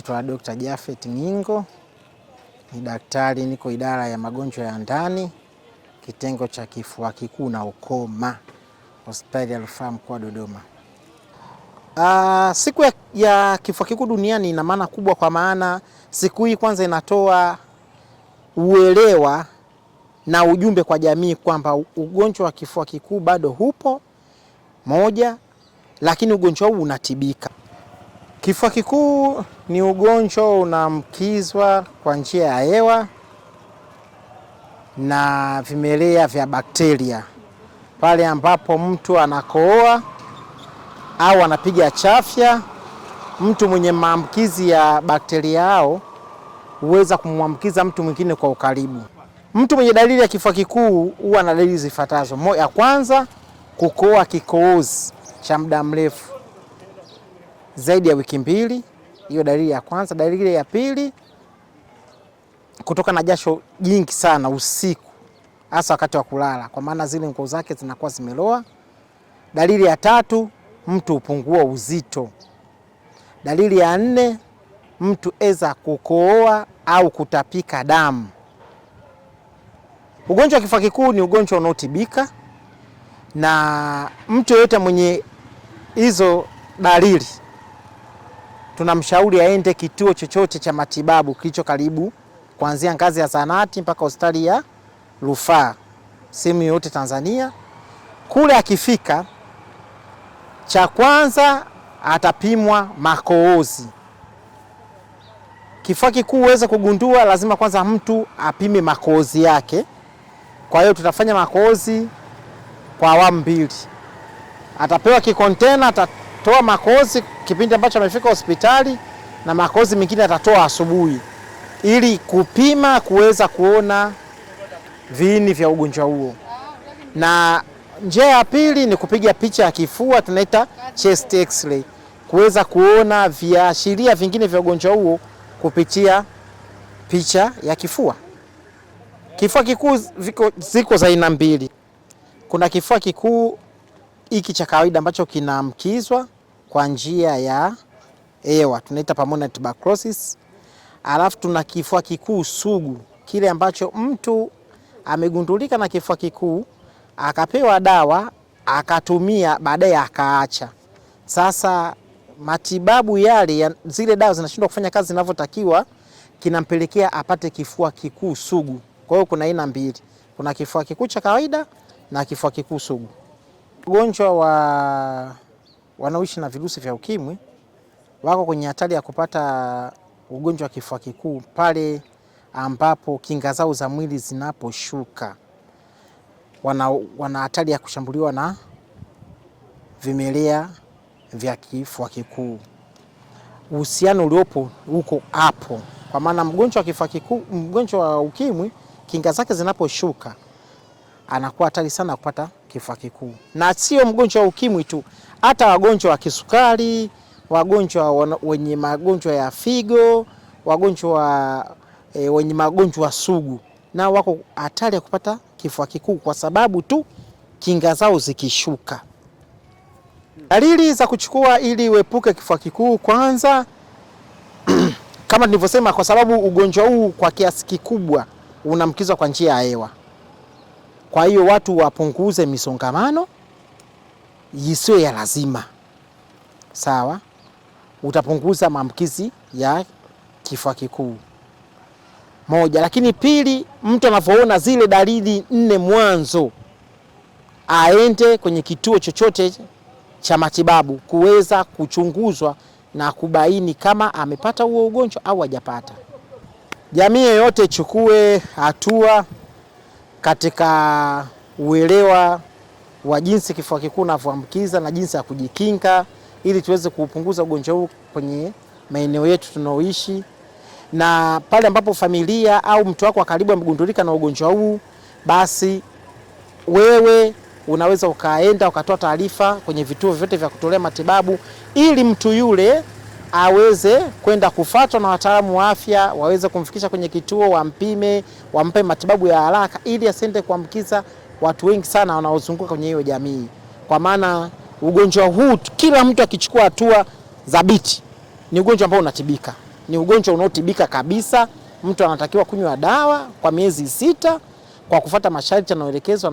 naitwa Dr. Japhet Ngingo, ni daktari, niko idara ya magonjwa ya ndani, kitengo cha kifua kikuu na ukoma, hospitali ya rufaa mkoa wa Dodoma. Siku ya kifua kikuu duniani ina maana kubwa, kwa maana siku hii kwanza inatoa uelewa na ujumbe kwa jamii kwamba ugonjwa wa kifua kikuu bado hupo moja, lakini ugonjwa huu unatibika. Kifua kikuu ni ugonjwa unaambukizwa kwa njia ya hewa na vimelea vya bakteria. Pale ambapo mtu anakohoa au anapiga chafya, mtu mwenye maambukizi ya bakteria hao huweza kumwambukiza mtu mwingine kwa ukaribu. Mtu mwenye dalili ya kifua kikuu huwa na dalili zifuatazo. Ya kwanza, kukohoa kikohozi cha muda mrefu zaidi ya wiki 2. Hiyo dalili ya kwanza. Dalili ya pili, kutoka na jasho jingi sana usiku, hasa wakati wa kulala, kwa maana zile nguo zake zinakuwa zimeloa. Dalili ya tatu, mtu hupungua uzito. Dalili ya 4, mtu eza kukohoa au kutapika damu. Ugonjwa wa kifua kikuu ni ugonjwa unaotibika, na mtu yeyote mwenye hizo dalili tunamshauri aende kituo chochote cha matibabu kilicho karibu, kuanzia ngazi ya zahanati mpaka hospitali ya rufaa sehemu yote Tanzania. Kule akifika, cha kwanza atapimwa makohozi. Kifua kikuu uweze kugundua, lazima kwanza mtu apime makohozi yake. Kwa hiyo tutafanya makohozi kwa awamu 2. Atapewa kikontena, atatoa makohozi kipindi ambacho amefika hospitali, na makohozi mengine atatoa asubuhi, ili kupima kuweza kuona viini vya ugonjwa huo. Na njia ya pili ni kupiga picha ya kifua, tunaita chest x-ray, kuweza kuona viashiria vingine vya ugonjwa huo kupitia picha ya kifua. Kifua kikuu ziko za aina 2. Kuna kifua kikuu hiki cha kawaida ambacho kinaambukizwa kwa njia ya hewa, tunaita pulmonary tuberculosis. Alafu tuna kifua kikuu sugu, kile ambacho mtu amegundulika na kifua kikuu, akapewa dawa, akatumia, baadaye akaacha. Sasa matibabu yale zile dawa zinashindwa kufanya kazi zinavyotakiwa, kinampelekea apate kifua kikuu sugu. Kwa hiyo kuna aina 2. Kuna kifua kikuu cha kawaida na kifua kikuu sugu. Wagonjwa wanaoishi na virusi vya ukimwi wako kwenye hatari ya kupata ugonjwa wa kifua kikuu pale ambapo kinga zao za mwili zinaposhuka. Wana hatari ya kushambuliwa na vimelea vya kifua kikuu. Uhusiano uliopo huko hapo, kwa maana mgonjwa wa kifua kikuu, mgonjwa wa ukimwi, kinga zake zinaposhuka anakuwa hatari sana kupata kifua kikuu. Na sio mgonjwa wa ukimwi tu, hata wagonjwa wa kisukari, wagonjwa wenye magonjwa ya figo, wagonjwa wenye magonjwa sugu, na wako hatari ya kupata kifua kikuu kwa sababu tu kinga zao zikishuka. Dalili za kuchukua ili uepuke kifua kikuu, kwanza kama nilivyosema, kwa sababu ugonjwa huu kwa kiasi kikubwa unaambukizwa kwa njia ya hewa. Kwa hiyo watu wapunguze misongamano isiyo ya lazima. Sawa? Utapunguza maambukizi ya kifua kikuu. Moja, lakini pili, mtu anapoona zile dalili 4 mwanzo, aende kwenye kituo chochote cha matibabu kuweza kuchunguzwa na kubaini kama amepata huo ugonjwa au hajapata. Jamii yote ichukue hatua katika uelewa wa jinsi kifua kikuu kinavyoambukiza na jinsi ya kujikinga, ili tuweze kupunguza ugonjwa huu kwenye maeneo yetu tunaoishi. Na pale ambapo familia au mtu wako wa karibu amegundulika na ugonjwa huu, basi wewe unaweza ukaenda ukatoa taarifa kwenye vituo vyote vya kutolea matibabu, ili mtu yule aweze kwenda kufuatwa na wataalamu wa afya, waweze kumfikisha kwenye kituo, wampime, wampe matibabu ya haraka, ili asiende kuambukiza watu wengi sana wanaozunguka kwenye hiyo jamii. Kwa maana ugonjwa huu kila mtu akichukua hatua thabiti, ni ugonjwa ambao unatibika ni ugonjwa unaotibika kabisa. Mtu anatakiwa kunywa dawa kwa miezi 6 kwa kufuata masharti yanayoelekezwa